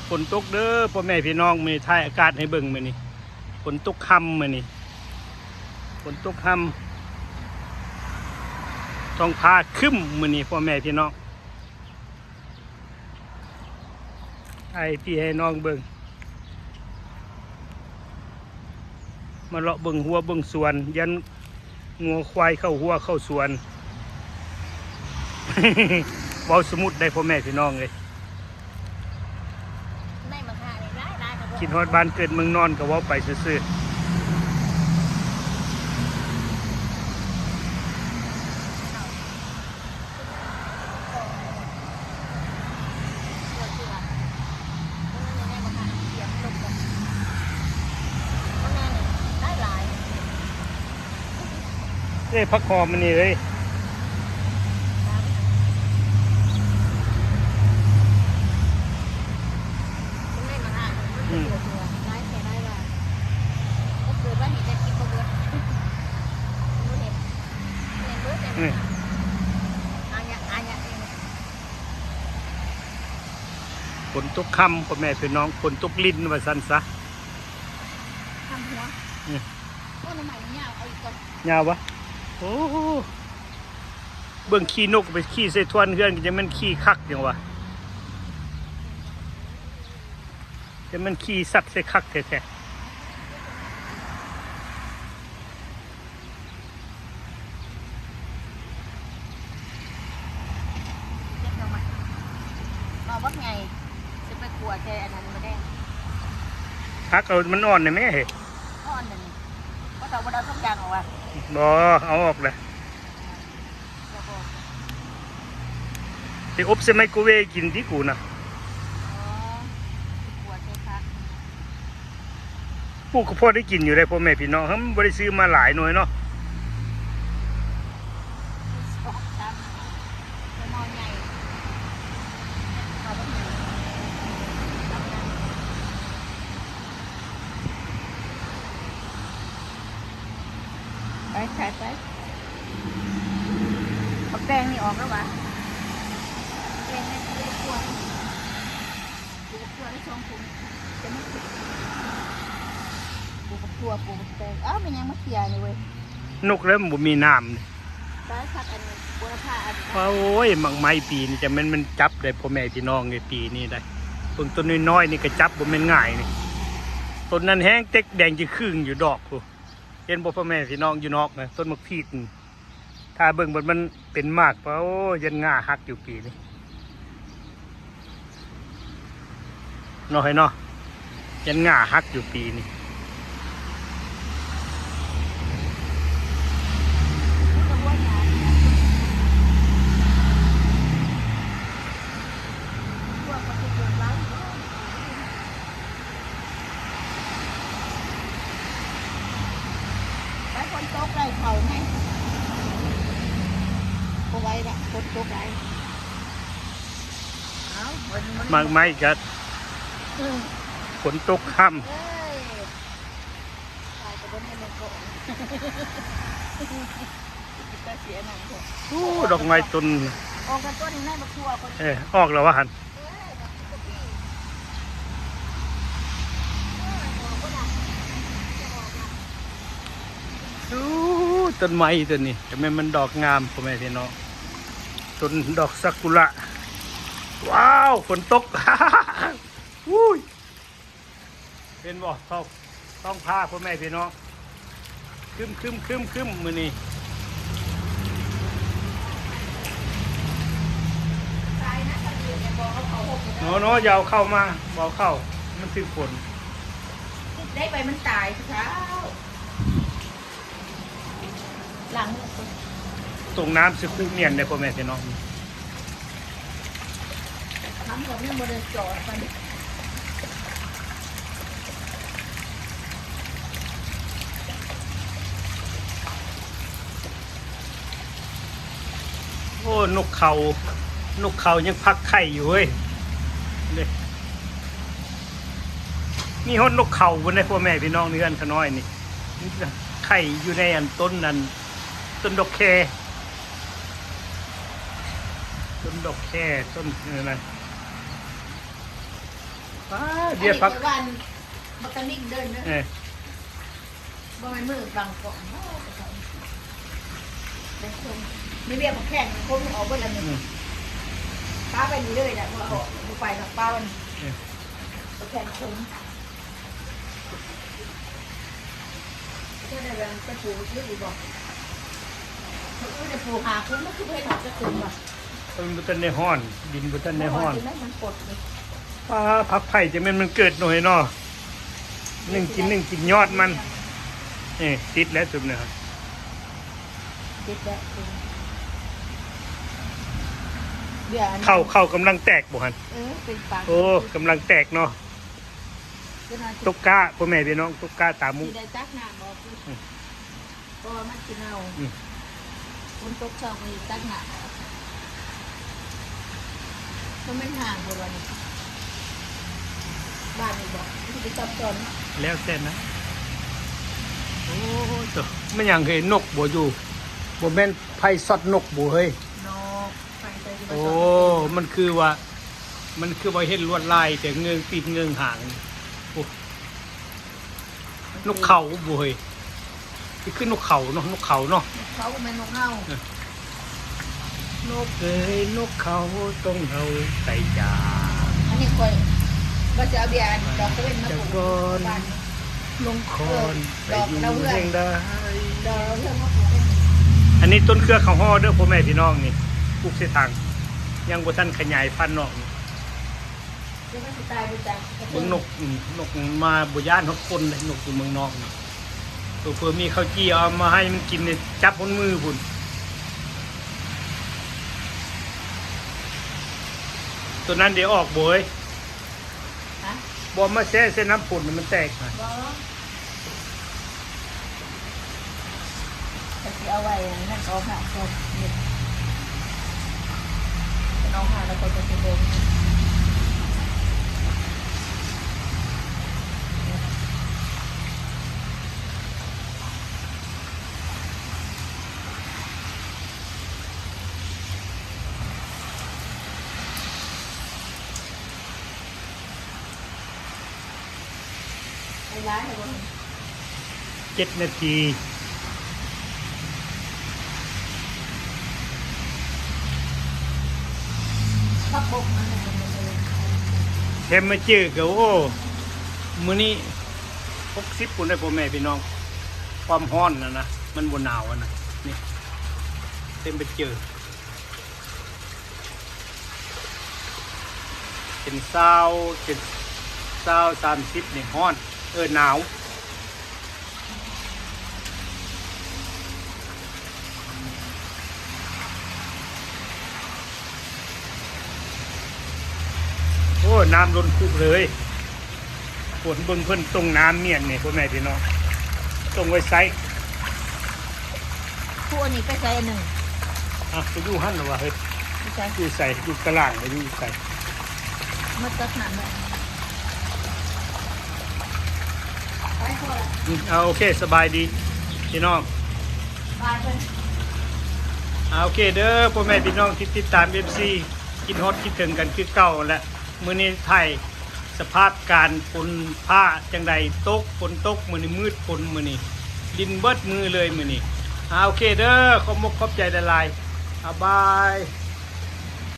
ฝนตกเด้อพ่อแม่พี่น้องมีถ่ายอากาศให้เบิ่งมื้อนี้ฝนตกค่ำมื้อนี้ฝนตกค่ำต้องพาคึ้มมื้อนี้พ่อแม่พี่น้องให้พี่ให้น้องเบิ่งมาเลาะเบิ่งหัวเบิ่งสวนยันงัวควายเข้าหัวเข้าสวน เว้าสมุดได้พ่อแม่พี่น้องเลยคิดฮอดบ้านเกิดเมืองนอนก็เว้าไปซื่อๆพักหอมมันนี่เลยฝนตกค่ำพ่อแม่พี่น้องฝนตกลิ้นว่าซั่นซะทำหัวโอ้น้ำใหม่เนี่ยเอาอีกก่อนยาววะโอ้เบิ่งขี้นกไปขี้ใส่ทวนเฮือนก็จะมันขี้คักจังวะจะมันขี้สัตว์ใส่คักแท้ๆวัดไงจะไปกลัวแกอันนั้นมาได้พักเอามันอ่อนเลยไหมเฮ้อ่อนเลยก็แต่ว่าเราต้องยางออกอ่ะบ่เอาออกเลยไปอบใส่ไมโครเวฟกินที่กูนะปลูกก็พอได้กินอยู่ได้พ่อแม่พี่น้องเขาไม่ได้ซื้อมาหลายหน่วยเนาะไปเอาแป้งนี่ออกแล้ววะแป้งนี่ปูกลัวได้ช่องคุณจะไม่ติดปูแป้งอ้าวมันยังมาเสียเลยเว้ยนกแล้วมันมีน้ำเลยได้สักอันนี้บัวผ้าอันนี้โอ้ยมังไม้ปีนี่จะมันจับได้พ่อแม่พี่น้องในปีนี้ได้ต้นน้อยๆนี่ก็จับบ่แม่นง่ายนี่ต้นนั้นแห้งเต็กแดงจะครึ่งอยู่ดอกกูเห็นบ่พ่อแม่พี่น้องอยู่นอกนะต้นมะพร้าวถ้าเบิ่งมันเป็นมากเพราะยันง่าหักอยู่ปีนี้น้อยเนาะยันง่าหักอยู่ปีนี้คนโต๊ะไรเขาไหมก็ไว้ละคนโต๊ะไรมากไม้กัดฝนตกค่ำดอกไม้ต้นออกกันต้นนี้ได้มาทั่วคนออกแล้ววะฮันต้นไม้ตัวนี้แต่มันดอกงามพ่อแม่พี่น้องต้นดอกซากุระว้าวฝนตก อุ้ยเป็นบ่ต้องพาพ่อแม่พี่น้องคึมมือนี้โน้ยาวเข้ามาบอกเข้ามันถึงฝนได้ไปมันตายเช้าหลังตรงน้ำสึกเนียนเลยพ่อแม่พี่น้องน้ำกับนี่โมเดลจอดมันโอ้นกเขายังพักไข่อยู่เว้ยนี่ฮอดนกเขาบนในพ่อแม่พี่น้องเนื้อนขน้อยนี่ไข่อยู่ในอันต้นนั้นต้นดอกแคต้นอะไร ป้าเบียร์พัก อันนี้วันบักกะนิ่งเดินเด้อ เออ บ่แม่นมือบังก่อนเนาะได้ชมมีเบียร์บักแข้งคงออกเบิดแล้วนี่ป้าไปนี่เลยน่ะบ่ออกบ่ไปดอกป้าวันบักแข้งคงก็ได้แรงไปปลูกซื้ออีกบ่เขาได้ปลูกหาคุ้มมันคือเพิ่นหาจะคุ้มบ่ มันบ่ทันได้ฮ้อนดินบ่ทันได้ฮ้อน มันกดเลย ป้าพักไผ่จะแม่นมันเกิดหน่อยเนาะหนึ่งกินยอดมันนี่ติดแล้วจุ่มเนี่ยครับ ติดแล้วเดี๋ยวอันนี้ เข้ากำลังแตกบ่ฮัน เป็นปาก โอ้กำลังแตกเนาะ ตุกกะพ่อแม่พี่น้องตุกกะตามุ ที่ได้จักน้ำบอกคือก็มันกินเอา อืม คนตกช่องมีจักน้ำมันไม่ห่างบนวันนี้บ้านนี่บอกที่ไปจับจน แล้วแต่นะโอ้ตัวมันหยังเคยนกบ่อยู่บ่แม่นไผซอดนกบ่เฮ้ย นกไปใจที่มา โอ้ จอด มันคือว่าเห็นลวดลายแต่เงืองปีกเงืองหางนี่โอ้นกเขาบ่เฮ้ยนี่คือนกเขาเนาะนกเขาเนาะ เขาก็เป็นนกเงานก เอ้ยนกเขาต้องเอาใส่จา อันนี้คอยว่าจะเอาเบียร์ดอกก็เป็นมะกรูดบ้าน ลงคอนไปอยู่แห่งใด ดอกเรื่องมะกรูด อันนี้ต้นเครือข้าวห่อเด้อพ่อแม่พี่น้องนี่ปลูกเสยทางยังบ่ทันขยายพันธุ์เนาะ เดี๋ยวมันจะตายไปจาก เบิ่งนกนกมาบ่ย่านฮอดคนเลยนกอยู่เมืองนอกนี่เผื่อมีข้าวจี้เอามาให้มันกินนี่จับบนมือพุ่นตัวนั้นเดี๋ยวออกบ่เอ้ย ฮะ บ่มาแซ่เส้นน้ำปุ่นมันแตกนะ บ่จะเอาไว้นั่นเอาผ่าคนนี่น้องผ่าแล้วก็จะเป็นลมไอ้ร้านเหรอ 7 นาที พักบกมันเลย เทมมาเจอก็โอ้มื้อนี้60ปุ่นได้พ่อแม่พี่น้อง ความร้อนนะมันบ่หนาวอะนะนี่เทมไปเจอเป็น30นี่ร้อนหนาวโอ้น้ำล้นคุกเลยฝนเบิ่งเพิ่นตรงน้ำเมียนนี่พ่อแม่พี่น้องตรงไว้ไซส์ คู่อันนี้ไปใส่อันหนึ่ง ไปอยู่หั่นหรอวะเฮ้ย ไปใส่ อยู่ใส่อยู่กระล่างไปอยู่ใส่ มัดตัดหนังเลยไปพอละ เอาโอเคสบายดีพี่น้อง บายเพิ่น เอาโอเคเด้อพ่อแม่พี่น้องที่ติดตาม FC กินฮอตคิดถึงกันคือเก่าแหละมื้อนี้ไทยสภาพการฝนผ้าจังใดตกฝนตกมื้อนี้มืดฝนมื้อนี้ดินเบิดมือเลยมื้อนี้เอาโอเคเด้อขอบมกขอบใจละลายบาย